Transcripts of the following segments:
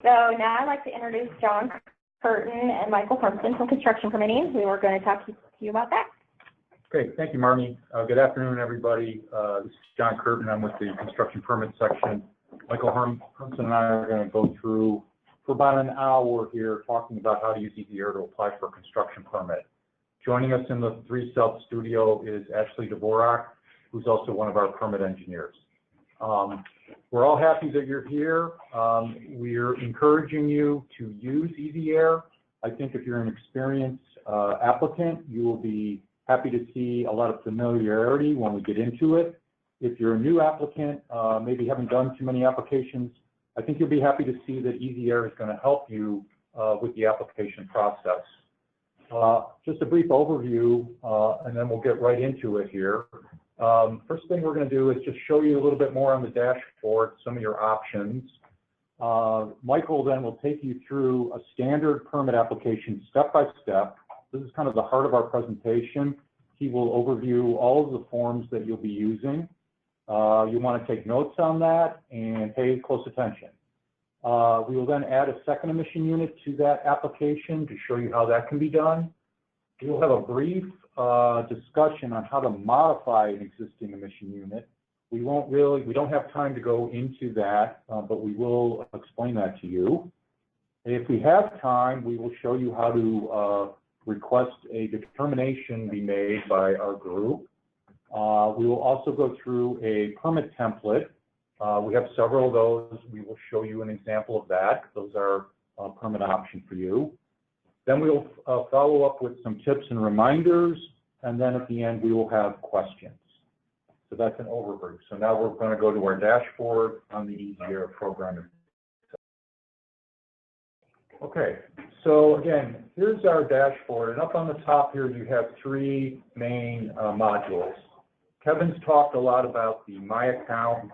So now I'd like to introduce John Curtin and Michael Thompson from Construction Permitting, who are going to talk to you about that. Okay, thank you, Marnie. Good afternoon, everybody. This is John Curtin. I'm with the Construction Permit section. Michael Thompson and I are going to go through for about an hour here talking about how to use EASYair to apply for a construction permit. Joining us in the 3 South studio is Ashley Dvorak, who's also one of our permit engineers. We're all happy that you're here. We're encouraging you to use EASYair. I think if you're an experienced applicant, you will be happy to see a lot of familiarity when we get into it. If you're a new applicant, maybe haven't done too many applications, I think you'll be happy to see that EASYair is going to help you with the application process. Just a brief overview, and then we'll get right into it here. First thing we're going to do is just show you a little bit more on the dashboard, some of your options. Michael then will take you through a standard permit application step by step. This is kind of the heart of our presentation. He will overview all of the forms that you'll be using. You want to take notes on that and pay close attention. We will then add a second emission unit to that application to show you how that can be done. We will have a brief discussion on how to modify an existing emission unit. We don't have time to go into that, but we will explain that to you. If we have time, we will show you how to request a determination be made by our group. We will also go through a permit template. We have several of those. We will show you an example of that. Those are a permit option for you. Then we'll follow up with some tips and reminders, and then at the end we will have questions. So that's an overview. So now we're going to go to our dashboard on the EASYair program. Okay, so again, here's our dashboard, and up on the top here you have 3 main modules. Kevin's talked a lot about the My Account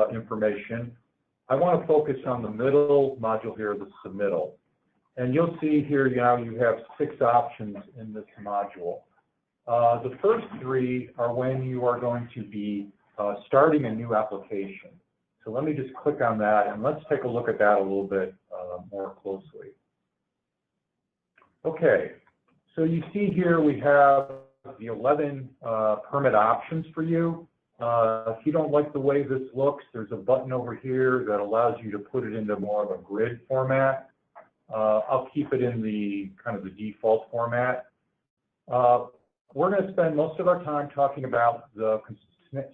information. I want to focus on the middle module here, the submittal. And you'll see here now you have 6 options in this module. The first 3 are when you are going to be starting a new application. So let me just click on that and let's take a look at that a little bit more closely. Okay, so you see here we have the 11 permit options for you. If you don't like the way this looks, there's a button over here that allows you to put it into more of a grid format. I'll keep it in the kind of the default format. We're going to spend most of our time talking about the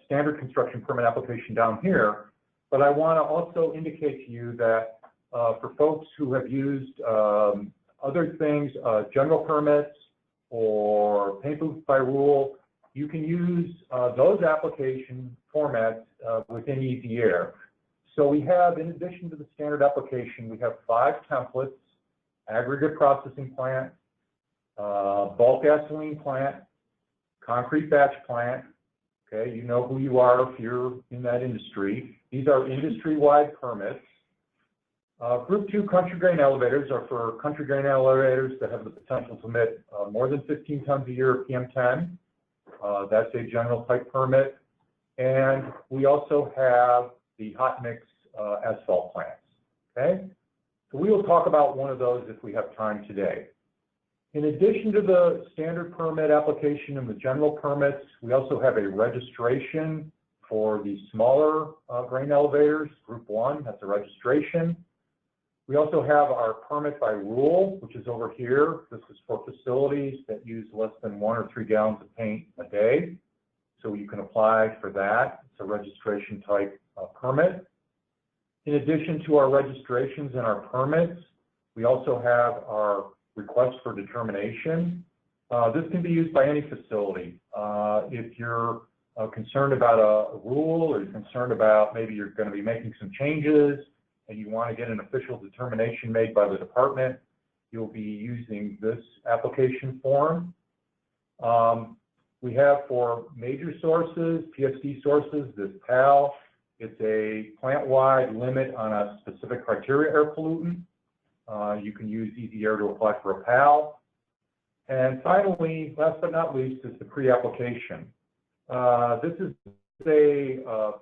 standard construction permit application down here, but I want to also indicate to you that for folks who have used other things, general permits or paint booth by rule, you can use those application formats within EASYair. So we have, in addition to the standard application, we have 5 templates: aggregate processing plant, bulk gasoline plant, concrete batch plant. Okay, you know who you are if you're in that industry. These are industry-wide permits. Group 2 country grain elevators are for country grain elevators that have the potential to emit more than 15 tons a year of PM10. That's a general type permit. And we also have the hot mix asphalt plants. Okay, so we will talk about one of those if we have time today. In addition to the standard permit application and the general permits, we also have a registration for the smaller grain elevators, Group 1, that's a registration. We also have our permit by rule, which is over here. This is for facilities that use less than 1 or 3 gallons of paint a day. So you can apply for that. It's a registration type permit. In addition to our registrations and our permits, we also have our request for determination. This can be used by any facility. If you're concerned about a rule, or you're concerned about maybe you're going to be making some changes and you want to get an official determination made by the department, you'll be using this application form. We have for major sources, PSD sources, this PAL. It's a plant-wide limit on a specific criteria air pollutant. You can use EASYair to apply for a PAL. And finally, last but not least, is the pre-application. This is a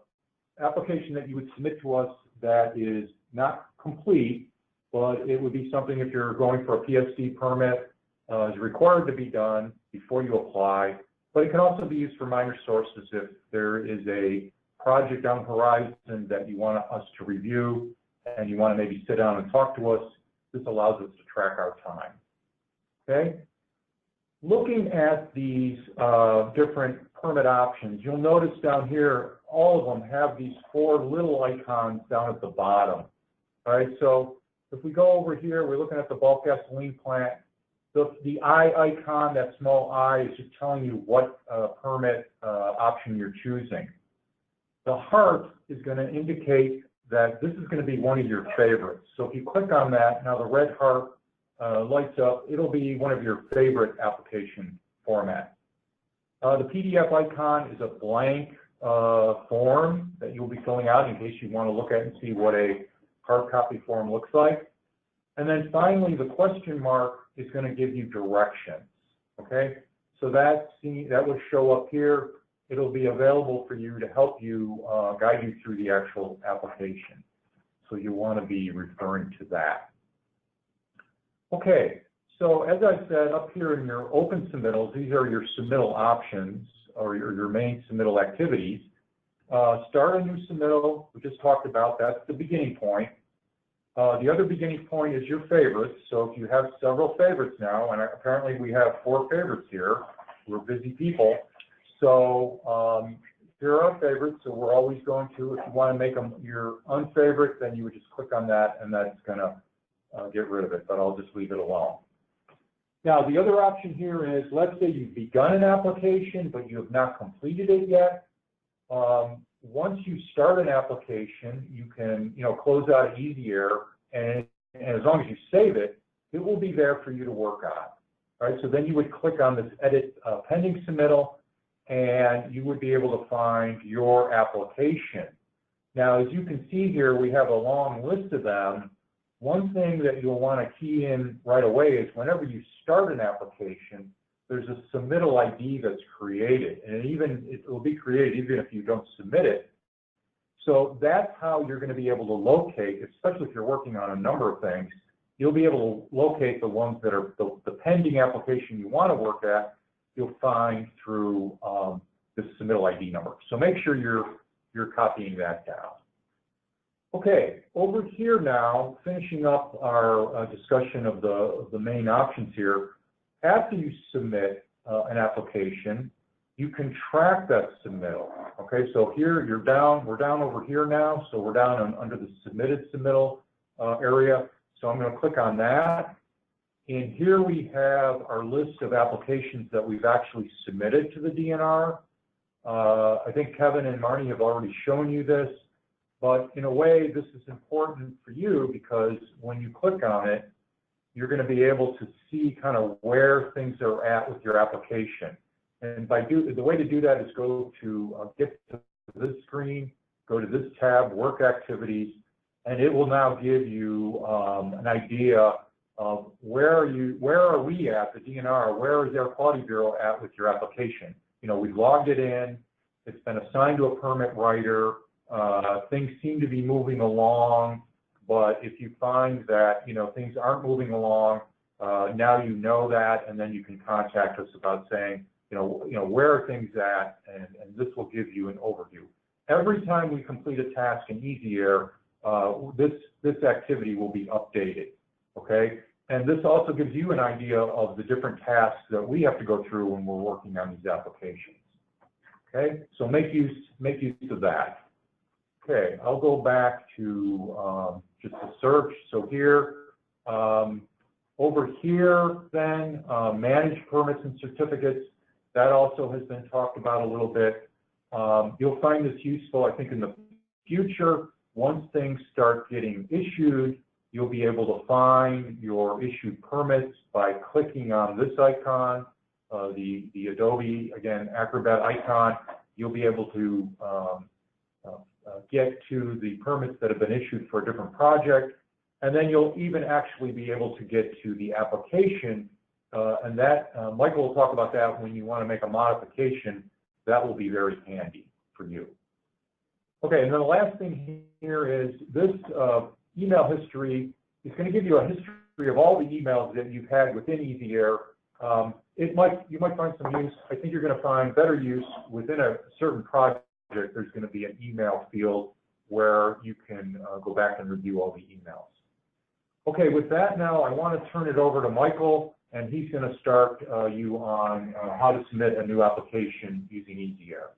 application that you would submit to us that is not complete, but it would be something if you're going for a PSD permit, is required to be done before you apply, but it can also be used for minor sources if there is a project on the horizon that you want us to review and you want to maybe sit down and talk to us. This allows us to track our time. Okay? Looking at these different permit options, you'll notice down here, all of them have these 4 little icons down at the bottom. All right, so if we go over here, we're looking at the bulk gasoline plant. The I icon, that small I, is just telling you what permit option you're choosing. The heart is going to indicate that this is going to be one of your favorites. So if you click on that, now the red heart lights up, it'll be one of your favorite application formats. The PDF icon is a blank form that you'll be filling out in case you want to look at and see what a hard copy form looks like. And then finally, the question mark is going to give you directions, okay? So that will show up here. It'll be available for you to help you, guide you through the actual application. So you want to be referring to that. Okay, so as I said, up here in your open submittals, these are your submittal options or your main submittal activities. Start a new submittal, we just talked about, that's the beginning point. The other beginning point is your favorites. So if you have several favorites now, and apparently we have 4 favorites here, we're busy people. So here are our favorites, so we're always going to, if you want to make them your unfavorite, then you would just click on that and that's going to get rid of it, but I'll just leave it alone. Now, the other option here is, let's say you've begun an application, but you have not completed it yet. Once you start an application, you can, close out EASYAir, and as long as you save it, it will be there for you to work on. All right, so then you would click on this Edit Pending Submittal, and you would be able to find your application. Now, as you can see here, we have a long list of them. One thing that you'll want to key in right away is whenever you start an application, there's a submittal ID that's created, and it will be created even if you don't submit it. So that's how you're going to be able to locate, especially if you're working on a number of things, you'll be able to locate the ones that are the pending application you want to work at, you'll find through the submittal ID number. So make sure you're copying that down. Okay, over here now, finishing up our discussion of the main options here. After you submit an application, you can track that submittal. Okay, so here we're down over here now, so we're down under the submitted submittal area. So I'm going to click on that. And here we have our list of applications that we've actually submitted to the DNR. I think Kevin and Marnie have already shown you this, but in a way, this is important for you because when you click on it, you're going to be able to see kind of where things are at with your application. And the way to do that is go to get to this screen, go to this tab, Work Activities, and it will now give you an idea of where are we at, the DNR, where is Air Quality Bureau at with your application. We've logged it in, it's been assigned to a permit writer, things seem to be moving along, but if you find that, things aren't moving along, now you know that, and then you can contact us about saying, where are things at, and this will give you an overview. Every time we complete a task in EASYAir, this activity will be updated, okay? And this also gives you an idea of the different tasks that we have to go through when we're working on these applications, okay? So make use of that. Okay, I'll go back to just the search. So here, over here then, manage permits and certificates. That also has been talked about a little bit. You'll find this useful, I think, in the future. Once things start getting issued, you'll be able to find your issued permits by clicking on this icon, the Adobe, again, Acrobat icon. You'll be able to get to the permits that have been issued for a different project, and then you'll even actually be able to get to the application, and that, Michael will talk about that when you want to make a modification. That will be very handy for you. Okay, and then the last thing here is this email history it's going to give you a history of all the emails that you've had within EASYAir. You might find some use. I think you're going to find better use within a certain project. There's going to be an email field where you can go back and review all the emails. Okay, with that now, I want to turn it over to Michael, and he's going to start you on how to submit a new application using EASYAir.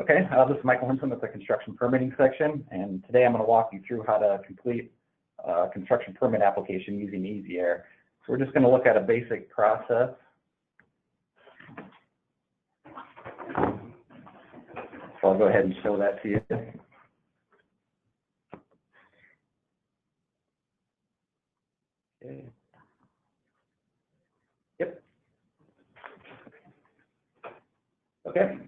Okay, this is Michael Hinson with the construction permitting section, and today I'm going to walk you through how to complete a construction permit application using EASYAir. So we're just going to look at a basic process. So I'll go ahead and show that to you. Okay. Yep. Okay.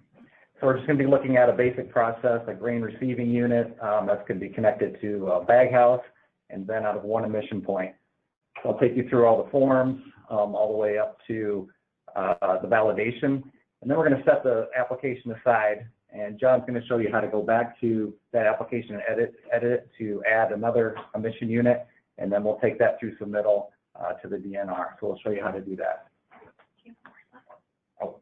So we're just going to be looking at a basic process, a grain receiving unit that's going to be connected to a bag house and then out of one emission point. So I'll take you through all the forms, all the way up to the validation. And then we're going to set the application aside, and John's going to show you how to go back to that application and edit it to add another emission unit, and then we'll take that through submittal to the DNR. So we'll show you how to do that. Oh.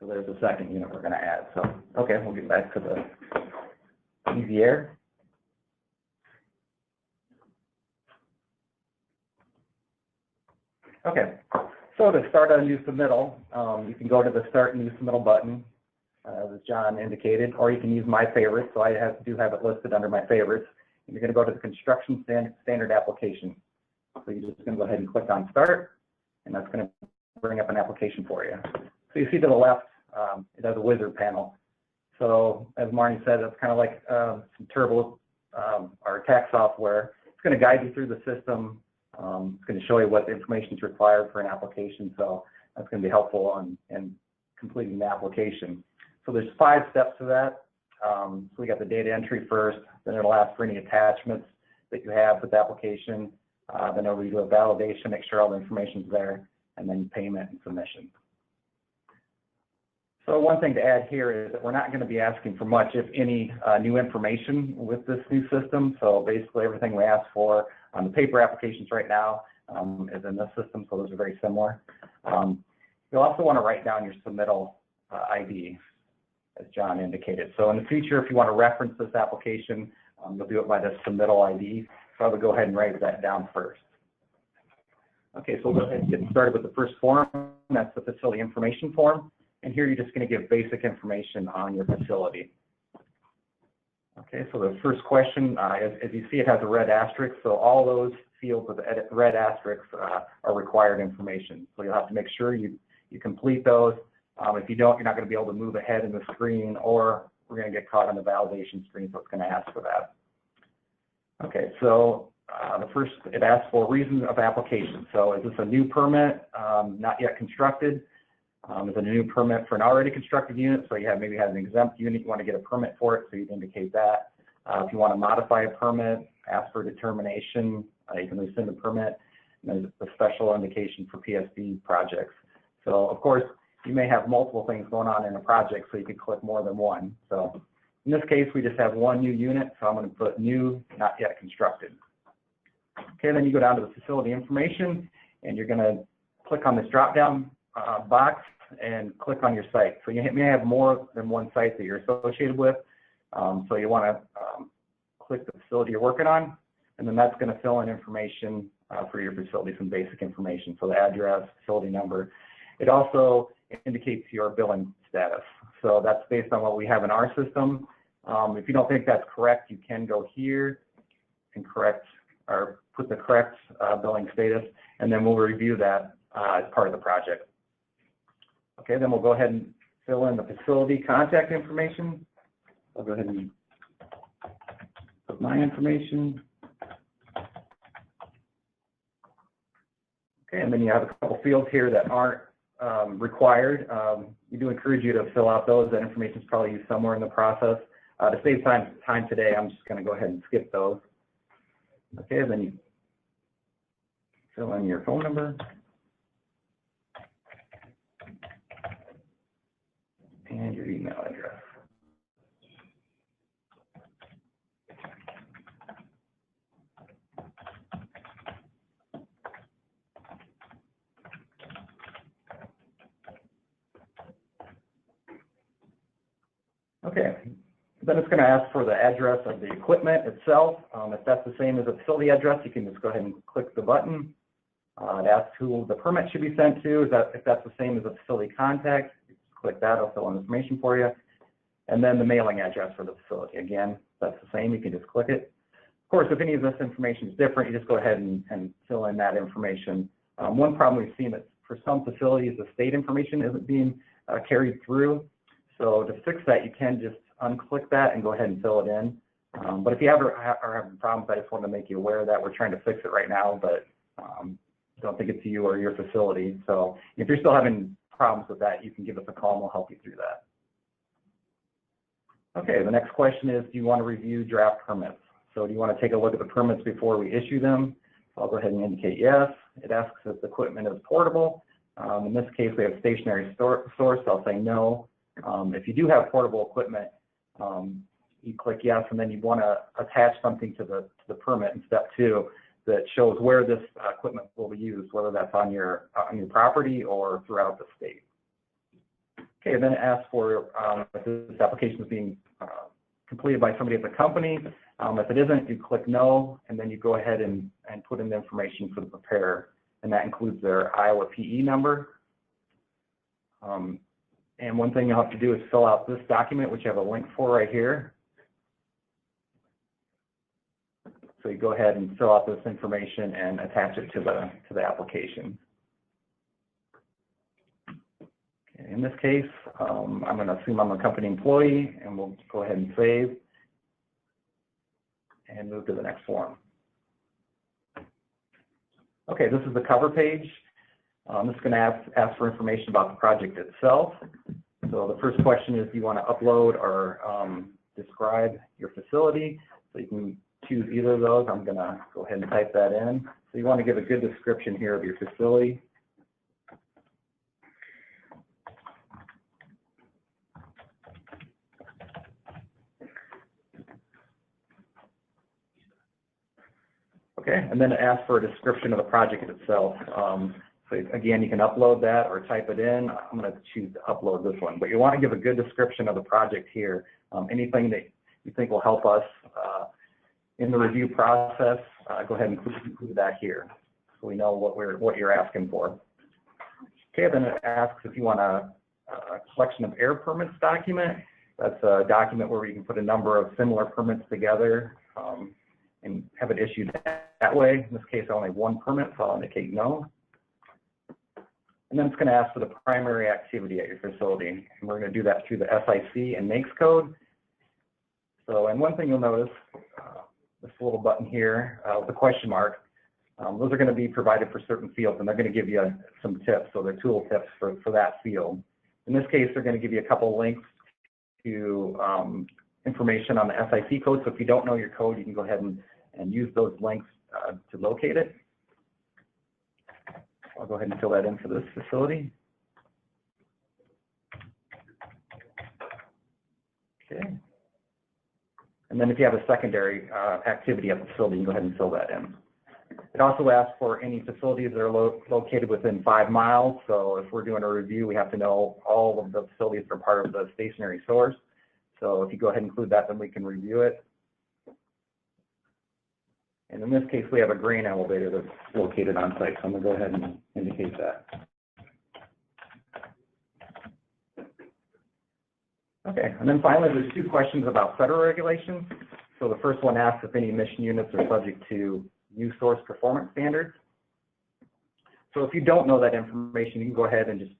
So there's a second unit we're going to add. So, okay, we'll get back to the EASYAir. Okay, so to start a new submittal, you can go to the Start New Submittal button, as John indicated, or you can use My Favorites. So I do have it listed under My Favorites. And you're going to go to the Construction Standard Application. So you're just going to go ahead and click on Start, and that's going to bring up an application for you. So you see to the left, it has a wizard panel. So as Marnie said, it's kind of like some Turbo or tax software. It's going to guide you through the system. It's going to show you what information is required for an application. So that's going to be helpful in completing the application. So there's 5 steps to that. So we got the data entry first, then it'll ask for any attachments that you have with the application. Then it'll do a validation, make sure all the information's there, and then payment and submission. So one thing to add here is that we're not going to be asking for much, if any, new information with this new system. So basically everything we ask for on the paper applications right now is in this system, so those are very similar. You'll also want to write down your submittal ID, as John indicated. So in the future, if you want to reference this application, you'll do it by the submittal ID. So I would go ahead and write that down first. Okay, so we'll go ahead and get started with the first form. That's the facility information form. And here you're just going to give basic information on your facility. Okay, so the first question, as you see, it has a red asterisk. So all those fields with red asterisks are required information. So you'll have to make sure you complete those. If you don't, you're not going to be able to move ahead in the screen, or we're going to get caught on the validation screen, so it's going to ask for that. Okay, so the first, it asks for reason of application. So is this a new permit, not yet constructed? Is it a new permit for an already constructed unit? So you maybe have an exempt unit, you want to get a permit for it, so you indicate that. If you want to modify a permit, ask for a determination, you can rescind the permit. And there's a special indication for PSD projects. So of course, you may have multiple things going on in a project, so you can click more than one. So in this case, we just have one new unit, so I'm going to put new, not yet constructed. Okay, then you go down to the facility information, and you're going to click on this drop-down box and click on your site. So you may have more than one site that you're associated with. So you want to click the facility you're working on, and then that's going to fill in information for your facility, some basic information. So the address, facility number. It also indicates your billing status. So that's based on what we have in our system. If you don't think that's correct, you can go here and correct or put the correct billing status, and then we'll review that as part of the project. Okay, then we'll go ahead and fill in the facility contact information. I'll go ahead and put my information. Okay, and then you have a couple fields here that aren't required. We do encourage you to fill out those. That information is probably used somewhere in the process. To save time today, I'm just going to go ahead and skip those. Okay, then you fill in your phone number. and your email address. Okay, then it's going to ask for the address of the equipment itself. If that's the same as the facility address, you can just go ahead and click the button. It asks who the permit should be sent to. If that's the same as the facility contact, you just click that, it'll fill in information for you. And then the mailing address for the facility. Again, that's the same, you can just click it. Of course, if any of this information is different, you just go ahead and fill in that information. One problem we've seen is for some facilities, the state information isn't being carried through. So to fix that, you can just unclick that and go ahead and fill it in. But if you ever are having problems, I just want to make you aware that we're trying to fix it right now, but don't think it's you or your facility. So if you're still having problems with that, you can give us a call and we'll help you through that. Okay, the next question is, do you want to review draft permits? So do you want to take a look at the permits before we issue them? So I'll go ahead and indicate yes. It asks if the equipment is portable. In this case, we have stationary source, so I'll say no. If you do have portable equipment, you click yes, and then you want to attach something to the permit in step 2 that shows where this equipment will be used, whether that's on your property or throughout the state. Okay, then it asks for if this application is being completed by somebody at the company. If it isn't, you click no, and then you go ahead and put in the information for the preparer, and that includes their Iowa PE number. And one thing you'll have to do is fill out this document, which you have a link for right here. So you go ahead and fill out this information and attach it to the application. Okay, in this case, I'm going to assume I'm a company employee, and we'll go ahead and save and move to the next form. Okay, this is the cover page. This is going to ask for information about the project itself. So the first question is, do you want to upload or describe your facility? So you can choose either of those. I'm going to go ahead and type that in. So you want to give a good description here of your facility. Okay, and then it asks for a description of the project itself. So again, you can upload that or type it in. I'm going to choose to upload this one, but you want to give a good description of the project here. Anything that you think will help us in the review process, go ahead and include that here, so we know what you're asking for. Okay, then it asks if you want a collection of air permits document. That's a document where we can put a number of similar permits together and have it issued that way. In this case, only one permit, so I'll indicate no. And then it's going to ask for the primary activity at your facility. And we're going to do that through the SIC and NAICS code. So, and one thing you'll notice, this little button here, with the question mark, those are going to be provided for certain fields, and they're going to give you some tips, so they're tool tips for that field. In this case, they're going to give you a couple links to information on the SIC code. So if you don't know your code, you can go ahead and use those links to locate it. I'll go ahead and fill that in for this facility. Okay. And then if you have a secondary activity at the facility, you can go ahead and fill that in. It also asks for any facilities that are located within 5 miles. So if we're doing a review, we have to know all of the facilities that are part of the stationary source. So if you go ahead and include that, then we can review it. And in this case, we have a grain elevator that's located on site, so I'm going to go ahead and indicate that. Okay, and then finally, there's 2 questions about federal regulations. So the first one asks if any emission units are subject to new source performance standards. So if you don't know that information, you can go ahead and just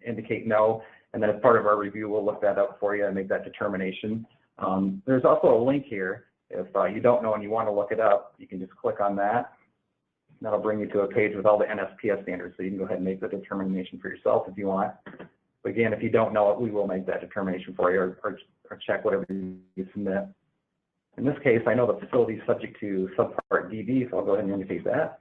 indicate no, and then as part of our review, we'll look that up for you and make that determination. There's also a link here. If you don't know and you want to look it up, you can just click on that. That'll bring you to a page with all the NSPS standards, so you can go ahead and make the determination for yourself if you want. But again, if you don't know it, we will make that determination for you, or check whatever you submit. In this case, I know the facility is subject to subpart DB, so I'll go ahead and indicate that.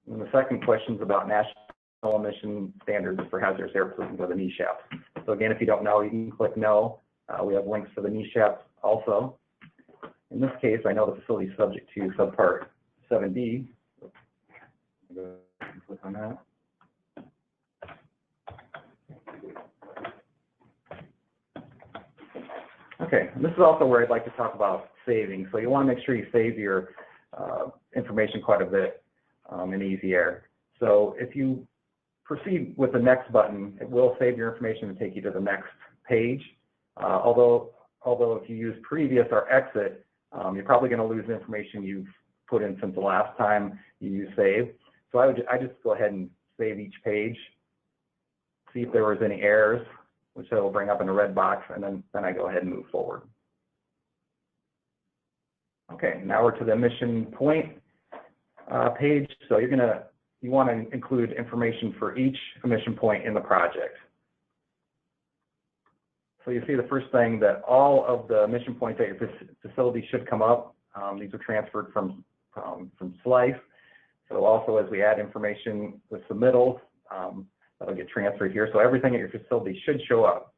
And the second question is about national emission standards for hazardous air pollutants by the NESHAP. So again, if you don't know, you can click no. We have links to the niche apps also. In this case, I know the facility is subject to subpart 7B. Click on that. Okay, and this is also where I'd like to talk about saving. So you want to make sure you save your information quite a bit in EASYAir. So if you proceed with the next button, it will save your information and take you to the next page. Although if you use previous or exit, you're probably going to lose the information you've put in since the last time you used save. So I just go ahead and save each page, see if there was any errors, which I will bring up in a red box, and then I go ahead and move forward. Okay, now we're to the emission point page. So you want to include information for each emission point in the project. So you see the first thing that all of the emission points at your facility should come up. These are transferred from Slice. So also as we add information with submittals, that'll get transferred here. So everything at your facility should show up.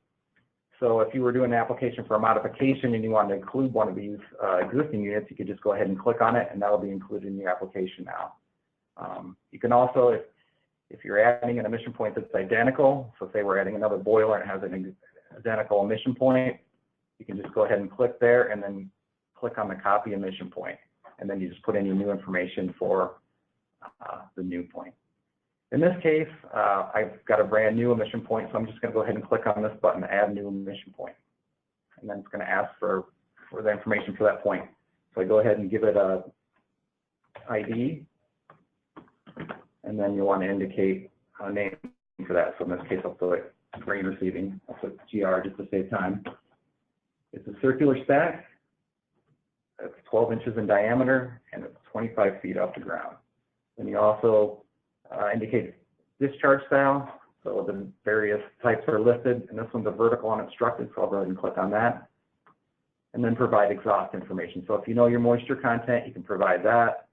So if you were doing an application for a modification and you wanted to include one of these existing units, you could just go ahead and click on it, and that'll be included in your application now. You can also, if you're adding an emission point that's identical, so say we're adding another boiler and it has an identical emission point, you can just go ahead and click there and then click on the copy emission point. And then you just put in your new information for the new point. In this case, I've got a brand new emission point, so I'm just going to go ahead and click on this button, Add New Emission Point. And then it's going to ask for the information for that point. So I go ahead and give it a ID, and then you want to indicate a name for that. So in this case, I'll put grain receiving. I'll put GR just to save time. It's a circular stack. It's 12 inches in diameter, and it's 25 feet off the ground. Then you also indicate discharge style. So the various types are listed, and this one's a vertical unobstructed, so I'll go ahead and click on that. And then provide exhaust information. So if you know your moisture content, you can provide that.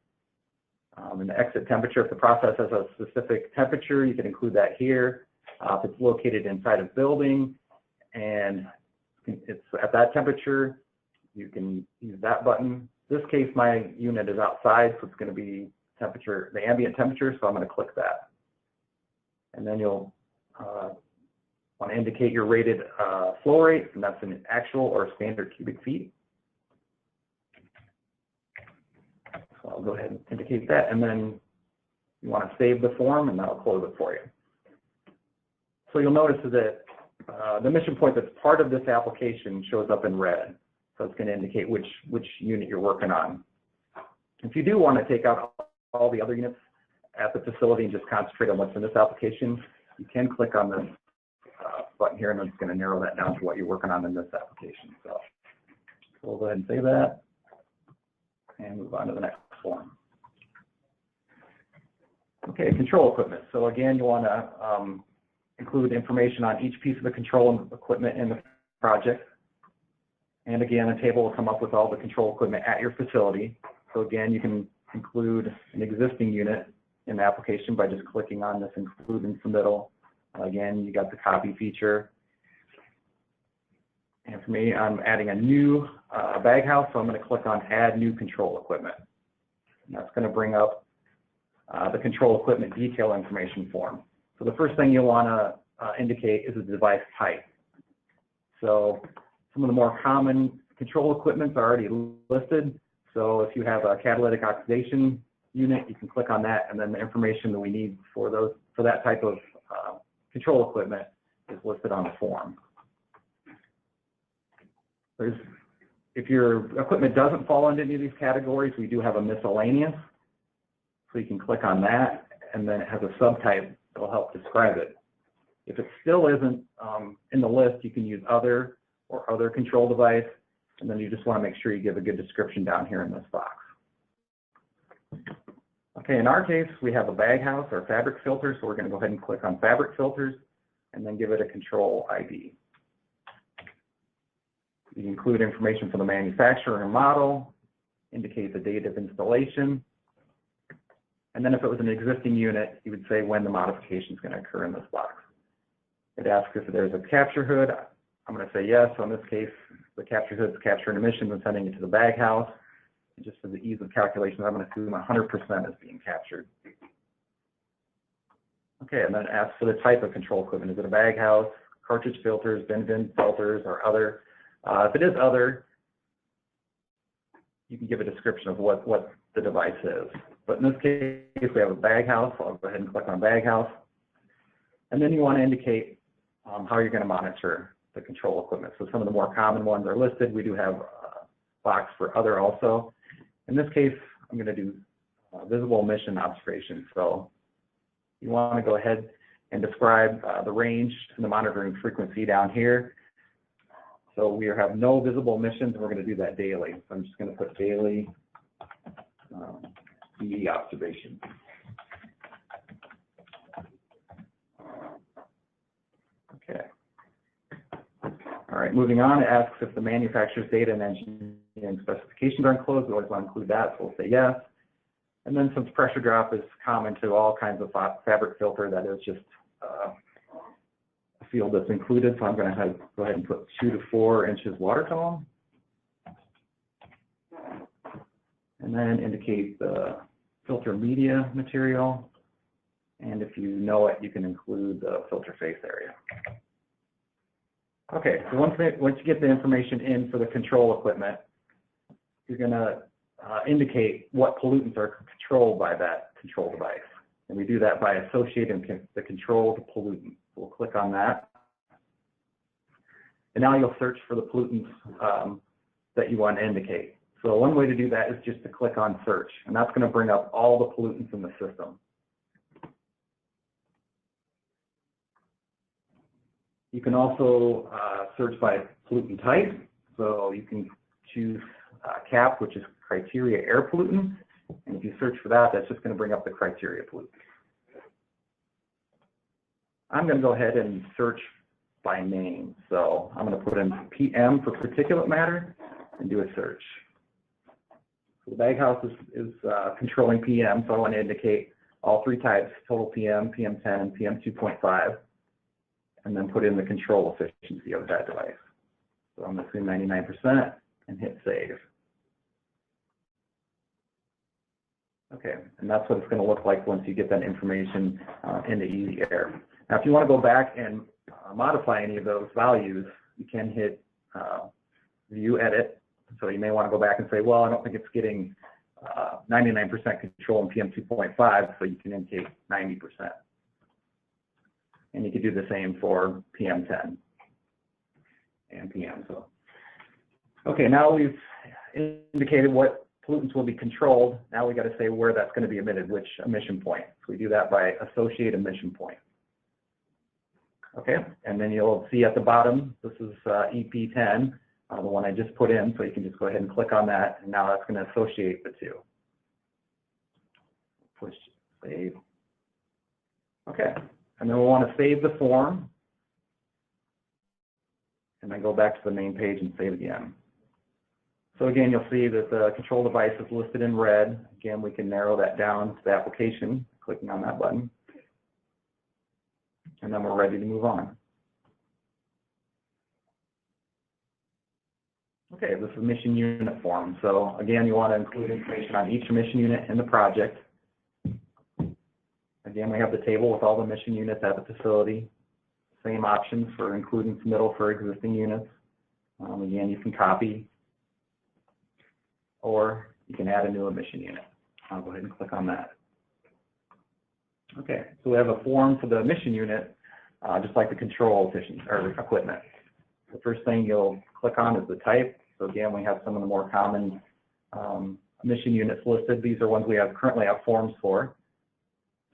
And the exit temperature, if the process has a specific temperature, you can include that here. If it's located inside a building and it's at that temperature, you can use that button. In this case, my unit is outside, so it's going to be temperature, the ambient temperature, so I'm going to click that. And then you'll want to indicate your rated flow rate, and that's an actual or standard cubic feet. So I'll go ahead and indicate that, and then you want to save the form, and that'll close it for you. So you'll notice that the emission point that's part of this application shows up in red. So it's going to indicate which unit you're working on. If you do want to take out all the other units at the facility and just concentrate on what's in this application, you can click on this button here, and it's going to narrow that down to what you're working on in this application. So we'll go ahead and save that and move on to the next form. Okay, control equipment. So again, you want to include information on each piece of the control equipment in the project. And again, a table will come up with all the control equipment at your facility. So again, you can include an existing unit in the application by just clicking on this include in submittal. Again, you got the copy feature. And for me, I'm adding a new bag house, so I'm going to click on add new control equipment. And that's going to bring up the control equipment detail information form. So the first thing you'll want to indicate is the device type. So some of the more common control equipments are already listed. So if you have a catalytic oxidation unit, you can click on that, and then the information that we need for that type of control equipment is listed on the form. If your equipment doesn't fall into any of these categories, we do have a miscellaneous. So you can click on that, and then it has a subtype that will help describe it. If it still isn't in the list, you can use other or other control device, and then you just want to make sure you give a good description down here in this box. Okay, in our case, we have a bag house or fabric filter, so we're going to go ahead and click on fabric filters and then give it a control ID. You include information for the manufacturer and model, indicate the date of installation, and then if it was an existing unit, you would say when the modification is going to occur in this box. It asks if there's a capture hood. I'm going to say yes. So in this case, the capture hood is capturing emissions and sending it to the bag house. And just for the ease of calculation, I'm going to assume 100% is being captured. Okay, and then it asks for the type of control equipment. Is it a bag house, cartridge filters, bin filters, or other? If it is other, you can give a description of what the device is. But in this case, we have a bag house. I'll go ahead and click on bag house. And then you want to indicate how you're going to monitor the control equipment. So some of the more common ones are listed. We do have a box for other also. In this case, I'm going to do visible emission observation. So you want to go ahead and describe the range and the monitoring frequency down here. So we have no visible emissions, and we're going to do that daily. So I'm just going to put daily EE observation. Okay. All right, moving on, it asks if the manufacturer's data and engineering specifications are enclosed. We always want to include that, so we'll say yes. And then since pressure drop is common to all kinds of fabric filter, that is just a field that's included. So I'm going to go ahead and put 2 to 4 inches water column. And then indicate the filter media material. And if you know it, you can include the filter face area. Okay, so once you get the information in for the control equipment, you're going to indicate what pollutants are controlled by that control device. And we do that by associating the control to pollutant. We'll click on that. And now you'll search for the pollutants that you want to indicate. So one way to do that is just to click on search, and that's going to bring up all the pollutants in the system. You can also search by pollutant type. So you can choose CAP, which is criteria air pollutants. And if you search for that, that's just going to bring up the criteria pollutants. I'm going to go ahead and search by name. So I'm going to put in PM for particulate matter and do a search. So the bag house is controlling PM, so I want to indicate all 3 types, total PM, PM10, and PM2.5, and then put in the control efficiency of that device. So I'm going to assume 99% and hit save. Okay, and that's what it's going to look like once you get that information into EASYAir. Now, if you want to go back and modify any of those values, you can hit View Edit. So you may want to go back and say, well, I don't think it's getting 99% control in PM2.5, so you can indicate 90%. And you could do the same for PM10 and PM. So, okay, now we've indicated what pollutants will be controlled. Now we got to say where that's going to be emitted, which emission point. So we do that by associate emission point. Okay, and then you'll see at the bottom, this is EP10, the one I just put in. So you can just go ahead and click on that, and now that's going to associate the two. Push save. Okay, and then we'll want to save the form, and then go back to the main page and save again. So again, you'll see that the control device is listed in red. Again, we can narrow that down to the application, clicking on that button. And then we're ready to move on. Okay, this is emission unit form. So again, you want to include information on each emission unit in the project. Again, we have the table with all the emission units at the facility. Same options for including submittal for existing units. Again, you can copy, or you can add a new emission unit. I'll go ahead and click on that. Okay, so we have a form for the emission unit, just like the control efficiency or the equipment. The first thing you'll click on is the type. So again, we have some of the more common emission units listed. These are ones we currently have forms for.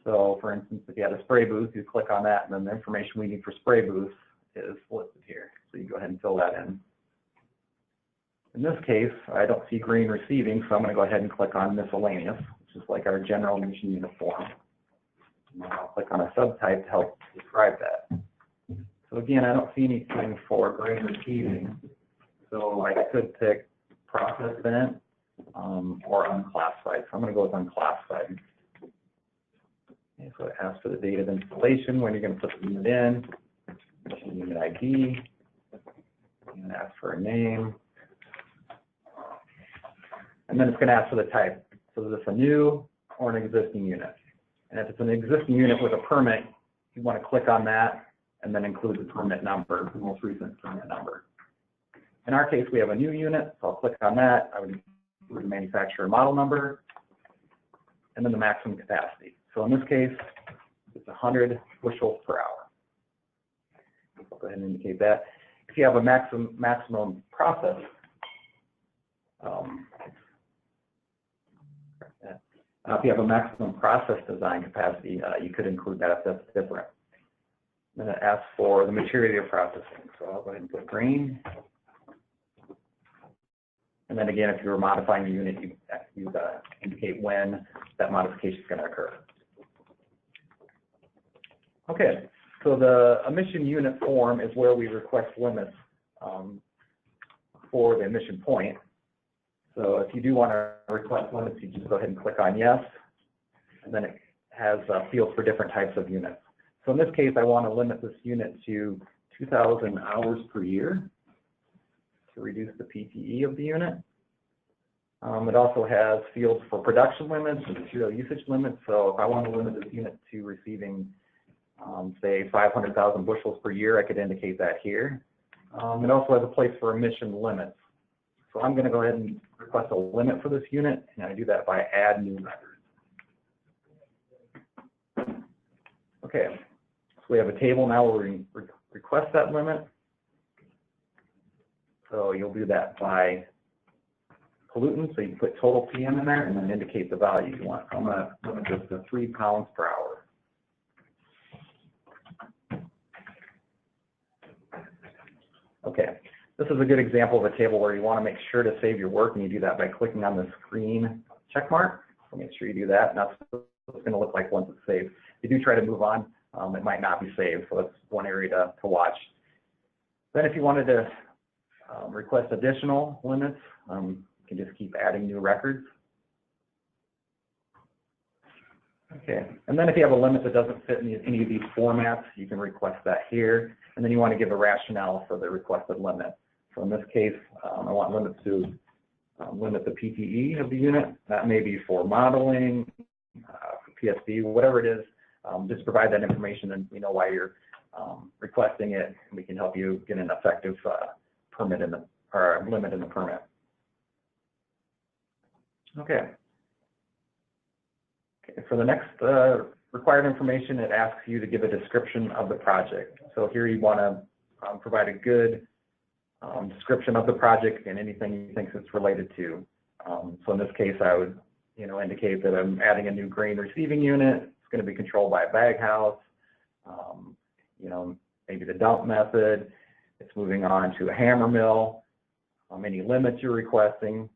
So for instance, if you had a spray booth, you click on that, and then the information we need for spray booths is listed here. So you go ahead and fill that in. In this case, I don't see green receiving, so I'm going to go ahead and click on miscellaneous, which is like our general emission unit form. And then I'll click on a subtype to help describe that. So again, I don't see anything for green receiving. So I could pick process event or unclassified. So I'm going to go with unclassified. Okay, so it asks for the date of installation, when you're going to put the unit in. emission unit ID, and ask for a name. And then it's going to ask for the type. So is this a new or an existing unit? And if it's an existing unit with a permit, you want to click on that and then include the permit number, the most recent permit number. In our case, we have a new unit, so I'll click on that. I would include the manufacturer model number and then the maximum capacity. So in this case, it's 100 bushels per hour. I'll go ahead and indicate that. If you have a maximum process, if you have a maximum process design capacity, you could include that if that's different. Then it asks for the maturity of processing. So I'll go ahead and put green. And then again, if you were modifying the unit, you indicate when that modification is going to occur. Okay, so the emission unit form is where we request limits for the emission point. So if you do want to request limits, you just go ahead and click on yes, and then it has fields for different types of units. So in this case, I want to limit this unit to 2,000 hours per year to reduce the PTE of the unit. It also has fields for production limits and material usage limits. So if I want to limit this unit to receiving, say, 500,000 bushels per year, I could indicate that here. It also has a place for emission limits. So I'm going to go ahead and request a limit for this unit, and I do that by add new records. Okay, so we have a table now where we request that limit. So you'll do that by pollutant, so you can put total PM in there and then indicate the value you want. I'm going to limit this to 3 pounds per hour. Okay. This is a good example of a table where you want to make sure to save your work, and you do that by clicking on this green check mark. So make sure you do that, and that's what it's going to look like once it's saved. If you do try to move on, it might not be saved, so that's one area to watch. Then if you wanted to request additional limits, you can just keep adding new records. Okay, and then if you have a limit that doesn't fit in any of these formats, you can request that here, and then you want to give a rationale for the requested limit. So in this case, I want limits to limit the PTE of the unit. That may be for modeling, for PSB, whatever it is. Just provide that information, and we know why you're requesting it, and we can help you get an effective permit in the or limit in the permit. Okay. For the next required information, it asks you to give a description of the project. So here you want to provide a good description of the project and anything you think it's related to. So in this case, I would, indicate that I'm adding a new grain receiving unit. It's going to be controlled by a bag house. Maybe the dump method. It's moving on to a hammer mill. Any limits you're requesting.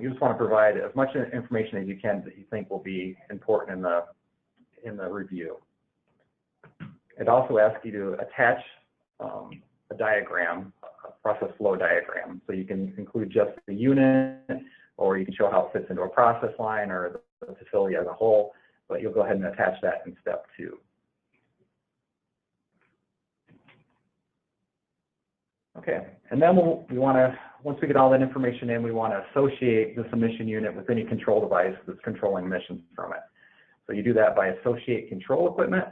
You just want to provide as much information as you can that you think will be important in the review. It also asks you to attach a diagram, a process flow diagram. So you can include just the unit, or you can show how it fits into a process line or the facility as a whole, but you'll go ahead and attach that in step 2. Okay, and then we want to, once we get all that information in, we want to associate this emission unit with any control device that's controlling emissions from it. So you do that by associate control equipment.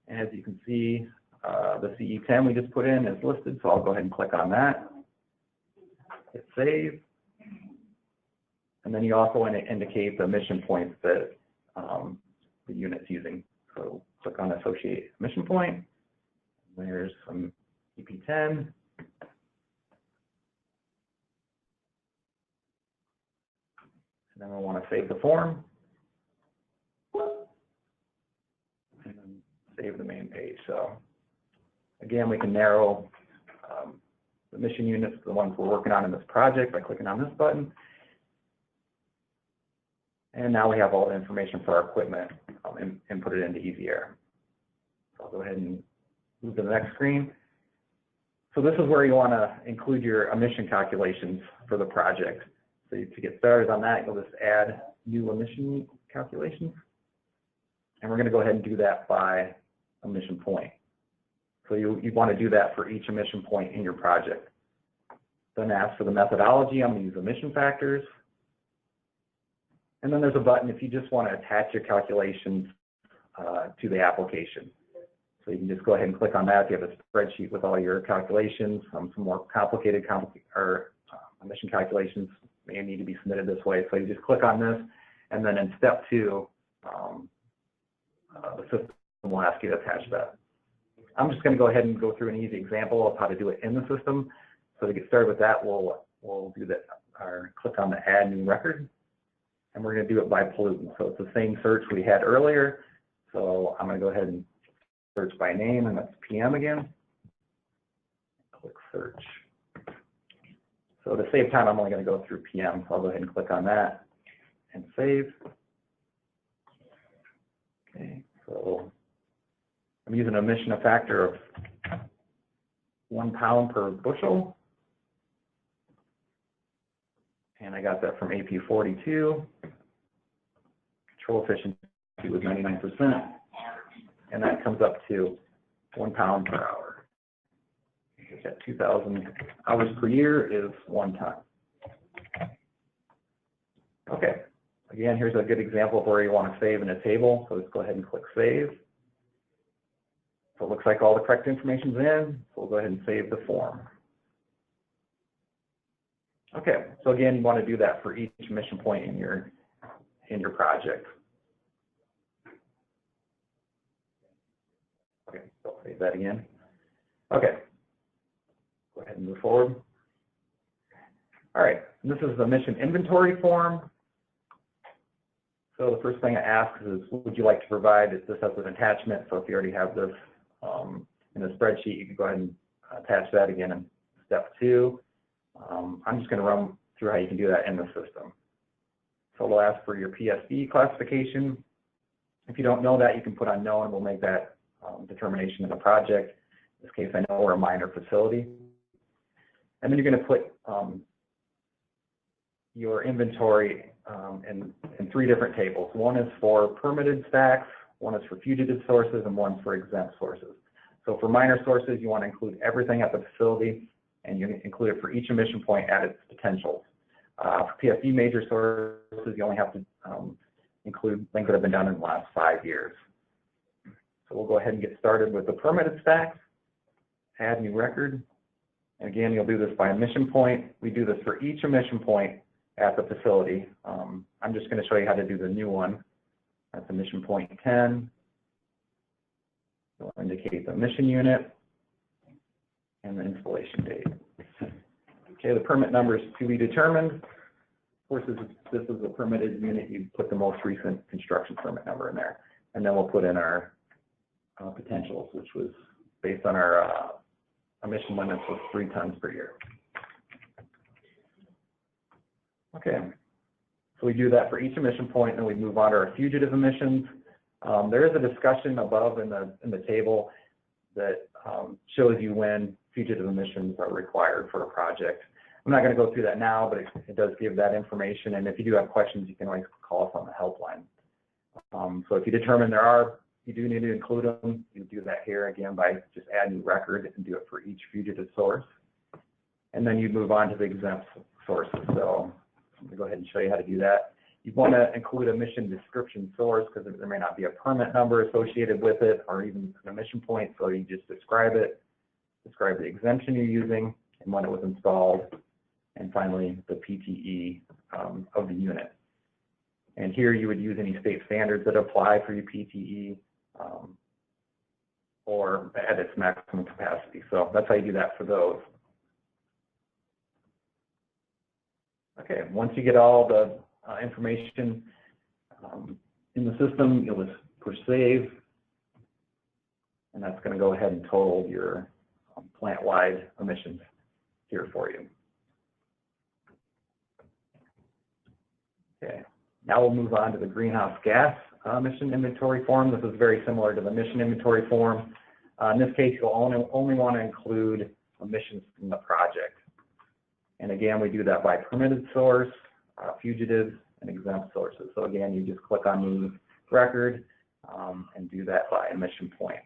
And as you can see, the CE10 we just put in is listed, so I'll go ahead and click on that. Hit save. And then you also want to indicate the emission points that the unit's using. So click on associate emission point. There's some EP10. And then we'll want to save the form. And then save the main page. So again, we can narrow the emission units to the ones we're working on in this project by clicking on this button. And now we have all the information for our equipment and put it into EASYair. So I'll go ahead and move to the next screen. So this is where you want to include your emission calculations for the project. So to get started on that, you'll just add new emission calculations. And we're going to go ahead and do that by emission point. So you want to do that for each emission point in your project. Then ask for the methodology. I'm going to use emission factors. And then there's a button if you just want to attach your calculations to the application. So you can just go ahead and click on that if you have a spreadsheet with all your calculations. Some more complicated emission calculations may need to be submitted this way. So you just click on this, and then in step 2, the system will ask you to attach that. I'm just going to go ahead and go through an easy example of how to do it in the system. So to get started with that, we'll do that, or click on the Add New Record, and we're going to do it by pollutant. So it's the same search we had earlier. So I'm going to go ahead and search by name, and that's PM again. Click search. So to save time, I'm only going to go through PM. So I'll go ahead and click on that and save. Okay, so I'm using an emission factor of 1 pound per bushel. And I got that from AP 42. Control efficiency was 99%. And that comes up to 1 pound per hour. At 2,000 hours per year is 1 ton. Okay, again, here's a good example of where you want to save in a table. So let's go ahead and click save. So it looks like all the correct information's in. So we'll go ahead and save the form. Okay, so again, you want to do that for each emission point in your project. Okay, so I'll save that again. Okay, go ahead and move forward. All right, and this is the emission inventory form. So the first thing I ask is, would you like to provide this as an attachment? So if you already have this in a spreadsheet, you can go ahead and attach that again in step 2. I'm just going to run through how you can do that in the system. So we'll ask for your PSD classification. If you don't know that, you can put unknown. We'll make that determination in the project. In this case, I know we're a minor facility. And then you're going to put your inventory in 3 different tables. One is for permitted stacks, one is for fugitive sources, and one's for exempt sources. So for minor sources, you want to include everything at the facility, and you include it for each emission point at its potentials. For PSD major sources, you only have to include things that have been done in the last 5 years. So we'll go ahead and get started with the permitted stacks, add new record. And again, you'll do this by emission point. We do this for each emission point at the facility. I'm just going to show you how to do the new one. That's emission point 10. We'll indicate the emission unit and the installation date. Okay, the permit number is to be determined. Of course, this is a permitted unit. You put the most recent construction permit number in there. And then we'll put in our potentials, which was based on our emission limits of 3 tons per year. Okay, so we do that for each emission point, and then we move on to our fugitive emissions. There is a discussion above in the table that shows you when fugitive emissions are required for a project. I'm not going to go through that now, but it does give that information, and if you do have questions, you can always call us on the helpline. So if you determine you do need to include them, you do that here again by just adding record and do it for each fugitive source. And then you move on to the exempt sources. So I'm going to go ahead and show you how to do that. You want to include emission description source because there may not be a permit number associated with it or even an emission point. So you just describe it, describe the exemption you're using and when it was installed, and finally the PTE of the unit. And here you would use any state standards that apply for your PTE or at its maximum capacity. So that's how you do that for those. Okay, once you get all the information in the system, you'll just push save, and that's going to go ahead and total your plant-wide emissions here for you. Okay, now we'll move on to the greenhouse gas emission inventory form. This is very similar to the emission inventory form. In this case, you'll only want to include emissions from the project. And again, we do that by permitted source, fugitives, and exempt sources. So again, you just click on new record and do that by emission point.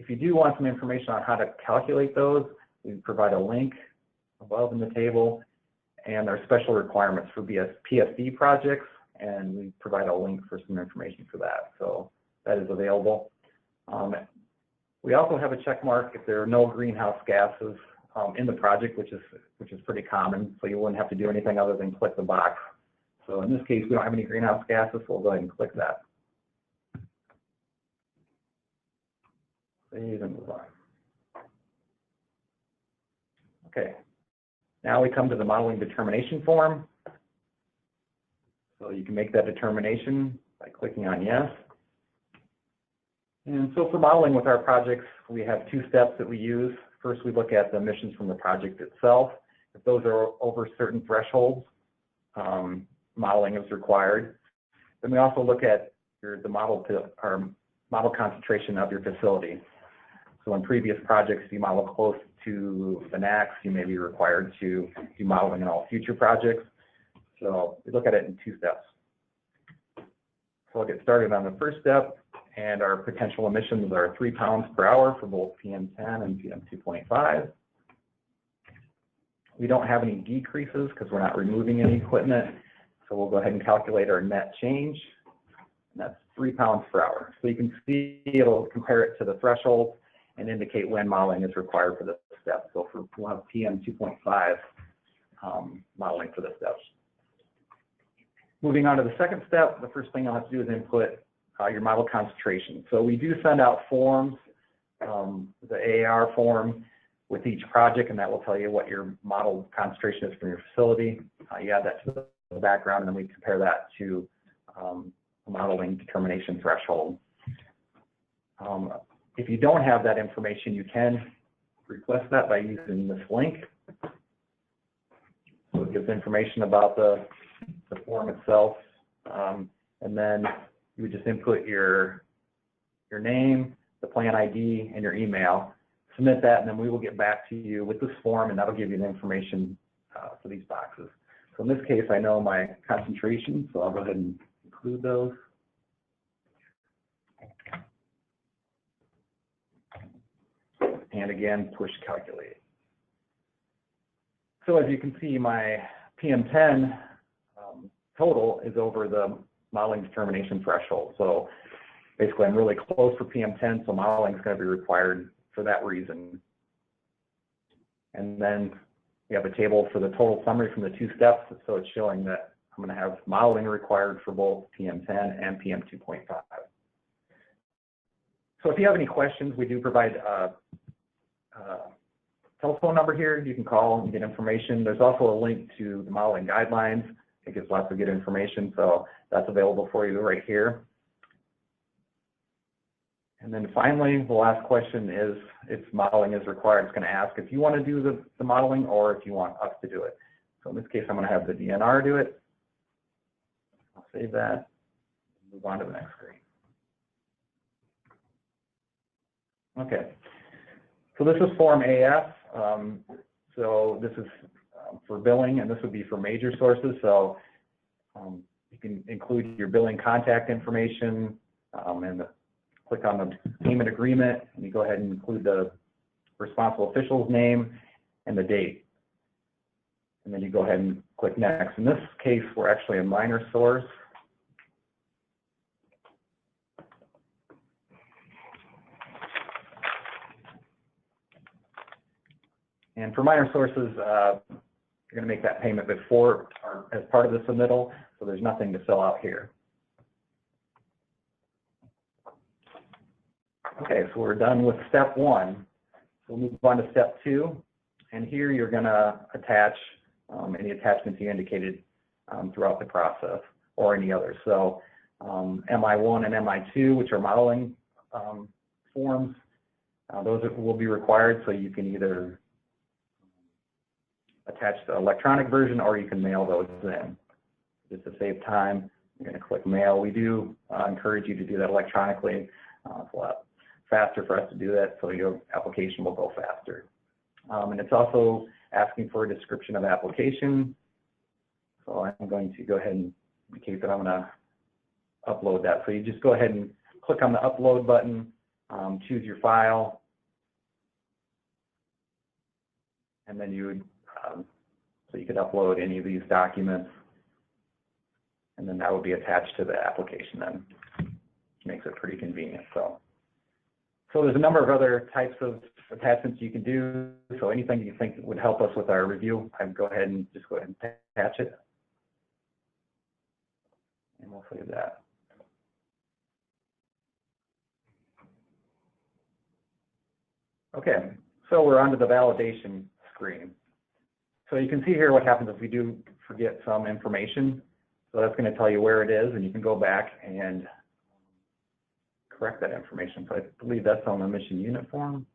If you do want some information on how to calculate those, we provide a link above in the table, and our special requirements for PSD projects, and we provide a link for some information for that. So that is available. We also have a check mark if there are no greenhouse gases in the project, which is pretty common. So you wouldn't have to do anything other than click the box. So in this case, we don't have any greenhouse gases, so we'll go ahead and click that. Save and move on. Okay. Now we come to the modeling determination form. So you can make that determination by clicking on yes. And so for modeling with our projects, we have two steps that we use. First, we look at the emissions from the project itself. If those are over certain thresholds, modeling is required. Then we also look at the model concentration of your facility. So in previous projects, you model close to the NACs, you may be required to do modeling in all future projects. So we look at it in two steps. So I'll get started on the first step, and our potential emissions are 3 pounds per hour for both PM10 and PM2.5. We don't have any decreases because we're not removing any equipment. So we'll go ahead and calculate our net change, and that's 3 pounds per hour. So you can see it'll compare it to the threshold and indicate when modeling is required for this step. So we'll have PM2.5 modeling for this step. Moving on to the second step, the first thing I'll have to do is input your model concentration. So we do send out forms, the EASYAir form with each project, and that will tell you what your model concentration is from your facility. You add that to the background, and then we compare that to a modeling determination threshold. If you don't have that information, you can request that by using this link. So it gives information about the form itself, and then you would just input your name, the plan ID, and your email. Submit that, and then we will get back to you with this form, and that'll give you the information for these boxes. So in this case, I know my concentration, so I'll go ahead and include those. And again, push calculate. So as you can see, my PM10 total is over the modeling determination threshold. So basically, I'm really close for PM10, so modeling is going to be required for that reason. And then we have a table for the total summary from the two steps, so it's showing that I'm going to have modeling required for both PM10 and PM2.5. So if you have any questions, we do provide a telephone number here. You can call and get information. There's also a link to the modeling guidelines. It gives lots of good information, so that's available for you right here. And then finally, the last question is if modeling is required. It's going to ask if you want to do the modeling or if you want us to do it. So in this case, I'm going to have the DNR do it. I'll save that, move on to the next screen. Okay, so this is Form AF. So this is for billing, and this would be for major sources. So you can include your billing contact information and click on the payment agreement, and you go ahead and include the responsible official's name and the date. And then you go ahead and click next. In this case, we're actually a minor source. And for minor sources, you're going to make that payment before or as part of the submittal, so there's nothing to fill out here. Okay, so we're done with step one. So we'll move on to step two, and here you're going to attach any attachments you indicated throughout the process or any others. So MI1 and MI2, which are modeling forms, those will be required, so you can either attach the electronic version or you can mail those in. Just to save time, you're going to click mail. We do encourage you to do that electronically. It's a lot faster for us to do that, so your application will go faster. And it's also asking for a description of application. So I'm going to go ahead and indicate that I'm going to upload that. So you just go ahead and click on the upload button, choose your file, and then you would, so you could upload any of these documents, and then that would be attached to the application then, which makes it pretty convenient. So there's a number of other types of attachments you can do. So anything you think would help us with our review, I'd go ahead and attach it. And we'll save that. Okay, so we're onto the validation screen. So you can see here what happens if we do forget some information. So that's going to tell you where it is, and you can go back and correct that information. So I believe that's on the emission unit form.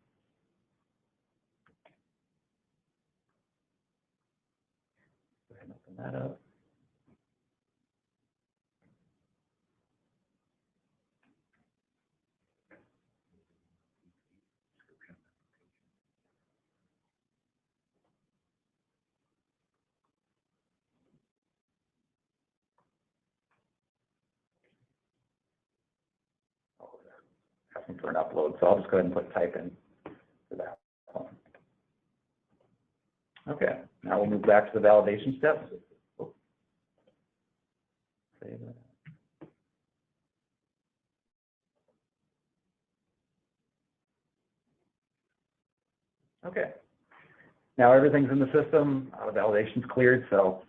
Go ahead and open that up. Asking for an upload, so I'll just go ahead and put type in for that one. Okay, now we'll move back to the validation steps. Save that. Okay, now everything's in the system, the validation's cleared, so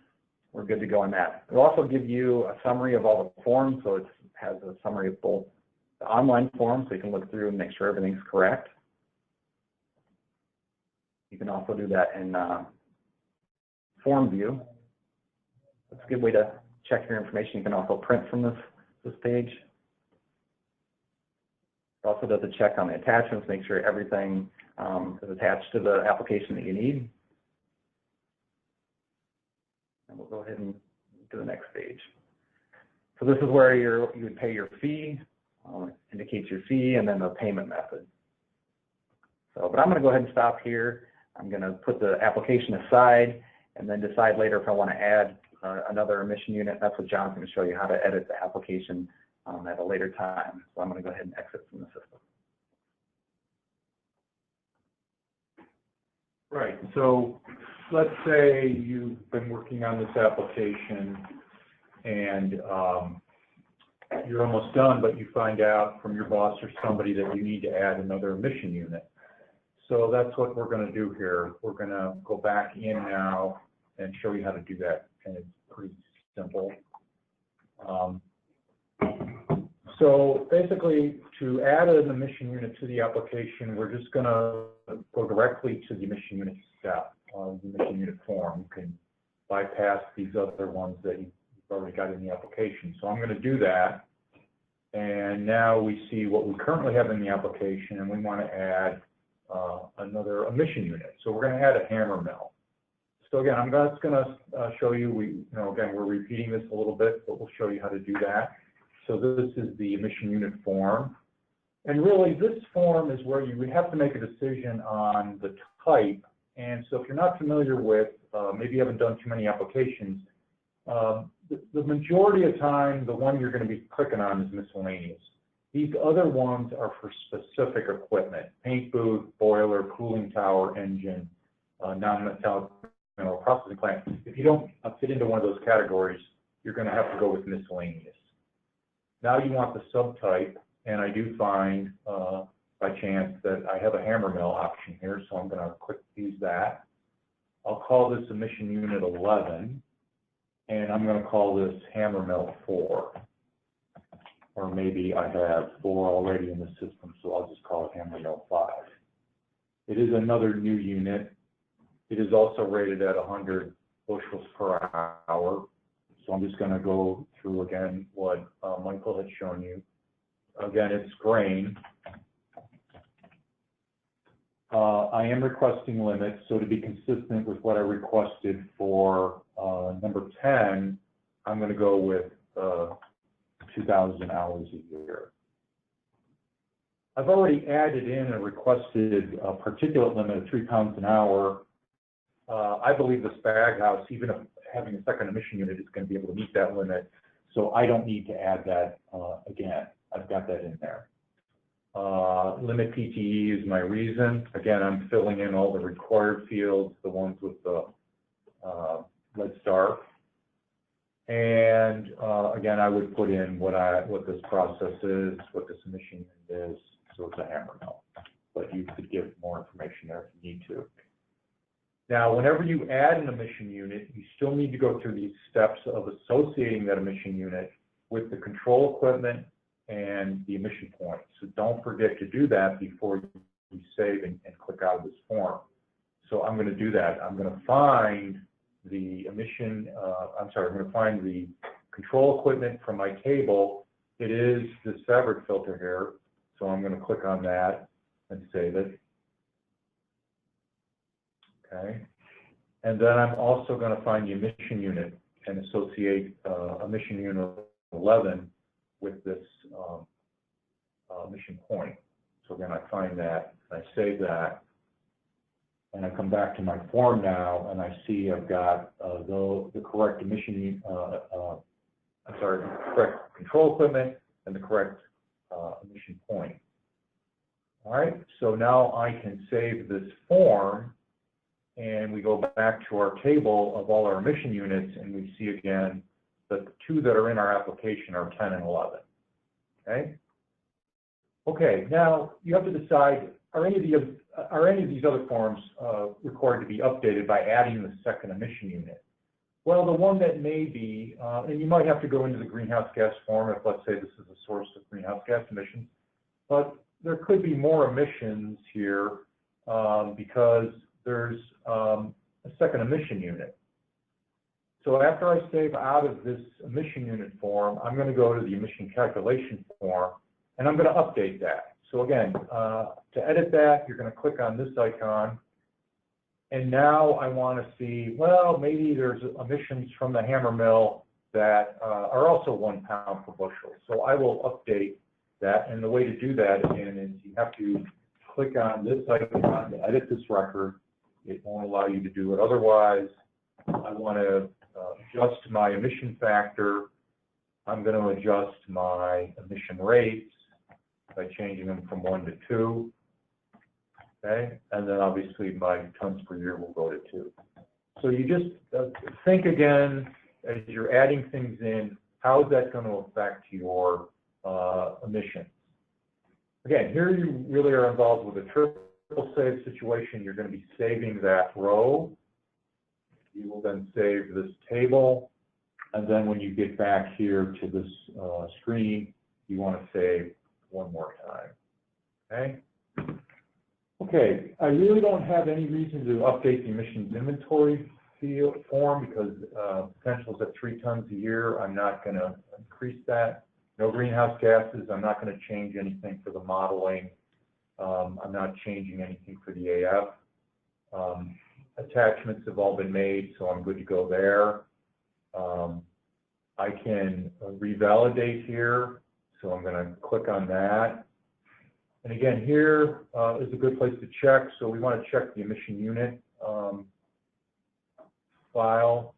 we're good to go on that. It'll also give you a summary of all the forms, so it has a summary of both the online form, so you can look through and make sure everything's correct. You can also do that in form view. It's a good way to check your information. You can also print from this page. It also does a check on the attachments, make sure everything is attached to the application that you need. And we'll go ahead and do the next page. So this is where you would pay your fee. Indicates your fee and then the payment method. So, but I'm going to go ahead and stop here. I'm going to put the application aside and then decide later if I want to add another emission unit. That's what John's going to show you, how to edit the application at a later time. So I'm going to go ahead and exit from the system. Right, so let's say you've been working on this application and you're almost done, but you find out from your boss or somebody that you need to add another emission unit. So that's what we're going to do here. We're going to go back in now and show you how to do that, and it's pretty simple. So basically, to add an emission unit to the application, we're just going to go directly to the emission unit step, the emission unit form. You can bypass these other ones that you've already got in the application. So I'm going to do that. And now we see what we currently have in the application, and we want to add another emission unit. So we're going to add a hammer mill. So again, I'm just going to show you, again, we're repeating this a little bit, but we'll show you how to do that. So this is the emission unit form. And really, this form is where you would have to make a decision on the type. And so if you're not familiar with, maybe you haven't done too many applications, the majority of time, the one you're going to be clicking on is miscellaneous. These other ones are for specific equipment: paint booth, boiler, cooling tower, engine, non-metallic mineral processing plant. If you don't fit into one of those categories, you're going to have to go with miscellaneous. Now you want the subtype, and I do find by chance that I have a hammer mill option here, so I'm going to click use that. I'll call this emission unit 11, and I'm going to call this hammer mill 4. Or maybe I have 4 already in the system, so I'll just call it hammer mill 5. It is another new unit. It is also rated at 100 bushels per hour. So I'm just going to go through again what Michael had shown you. Again, it's grain. I am requesting limits, so to be consistent with what I requested for number 10, I'm going to go with 2,000 hours a year. I've already added in a requested particulate limit of 3 pounds an hour. I believe this bag house, even if having a second emission unit, is going to be able to meet that limit, so I don't need to add that again. I've got that in there. Limit PTE is my reason. Again, I'm filling in all the required fields, the ones with the lead star. And again, I would put in what this process is, what this emission unit is, so it's a hammer mill. But you could give more information there if you need to. Now, whenever you add an emission unit, you still need to go through these steps of associating that emission unit with the control equipment and the emission point. So don't forget to do that before you save and click out of this form. So I'm going to do that. I'm going to find the I'm going to find the control equipment from my table. It is this fabric filter here. So I'm going to click on that and save it. Okay. And then I'm also going to find the emission unit and associate emission unit 11 with this emission point. So again, I find that, I save that, and I come back to my form now, and I see I've got the correct emission, correct control equipment and the correct emission point. All right, so now I can save this form, and we go back to our table of all our emission units, and we see again that the two that are in our application are 10 and 11. Okay. Okay. Now you have to decide: are any of these other forms required to be updated by adding the second emission unit? Well, the one that may be, and you might have to go into the greenhouse gas form if, let's say, this is a source of greenhouse gas emissions, but there could be more emissions here because there's a second emission unit. So after I save out of this emission unit form, I'm going to go to the emission calculation form, and I'm going to update that. So again, to edit that, you're going to click on this icon, and now I want to see, well, maybe there's emissions from the hammer mill that are also 1 pound per bushel. So I will update that, and the way to do that, again, is you have to click on this icon to edit this record. It won't allow you to do it otherwise. I want to adjust my emission factor. I'm going to adjust my emission rates by changing them from 1 to 2. Okay, and then obviously my tons per year will go to 2. So you just think again as you're adding things in, how is that going to affect your emissions? Again, here you really are involved with a triple save situation. You're going to be saving that row. You will then save this table, and then when you get back here to this screen, you want to save one more time. Okay. Okay. I really don't have any reason to update the emissions inventory field form because potential is at 3 tons a year. I'm not going to increase that. No greenhouse gases. I'm not going to change anything for the modeling. I'm not changing anything for the AF. Attachments have all been made, so I'm good to go there. I can revalidate here, so I'm going to click on that. And again, here is a good place to check. So we want to check the emission unit file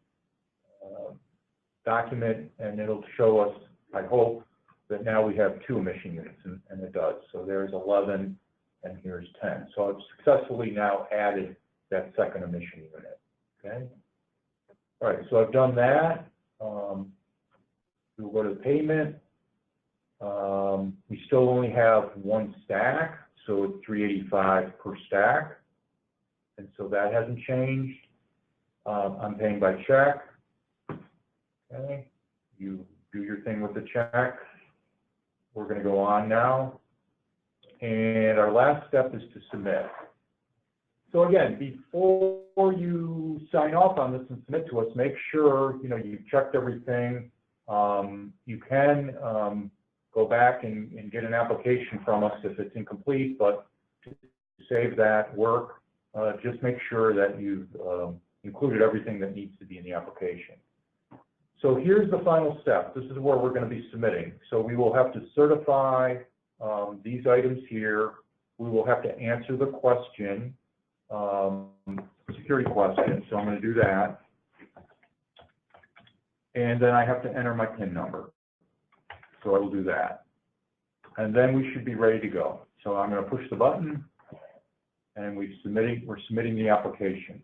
document, and it'll show us, I hope, that now we have 2 emission units, and it does. So there's 11, and here's 10. So I've successfully now added that second emission unit. Okay. All right. So I've done that. We'll go to the payment. We still only have 1 stack, so it's $385 per stack, and so that hasn't changed. I'm paying by check. Okay. You do your thing with the check. We're going to go on now, and our last step is to submit. So again, before you sign off on this and submit to us, make sure you've checked everything. You can go back and get an application from us if it's incomplete, but to save that work, just make sure that you've included everything that needs to be in the application. So here's the final step. This is where we're going to be submitting. So we will have to certify these items here. We will have to answer the question, security question. So I'm going to do that. And then I have to enter my PIN number. So I will do that. and then we should be ready to go. So I'm going to push the button, and we're submitting the application.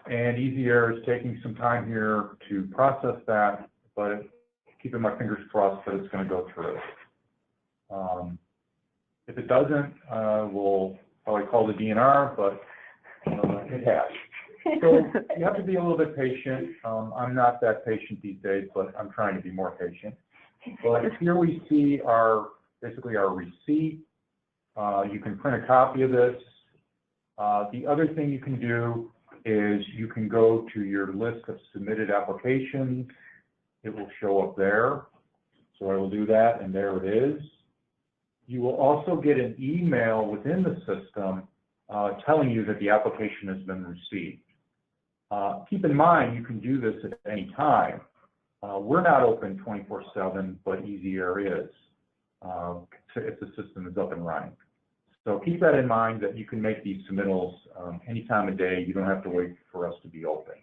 And EASYAir is taking some time here to process that, but keeping my fingers crossed that it's going to go through. If it doesn't, we'll probably call the DNR, but it has. So you have to be a little bit patient. I'm not that patient these days, but I'm trying to be more patient. But here we see basically our receipt. You can print a copy of this. The other thing you can do is you can go to your list of submitted applications. It will show up there. So I will do that, and there it is. You will also get an email within the system telling you that the application has been received. Keep in mind, you can do this at any time. We're not open 24/7, but EASYAir is if the system is up and running. So keep that in mind that you can make these submittals any time of day. You don't have to wait for us to be open.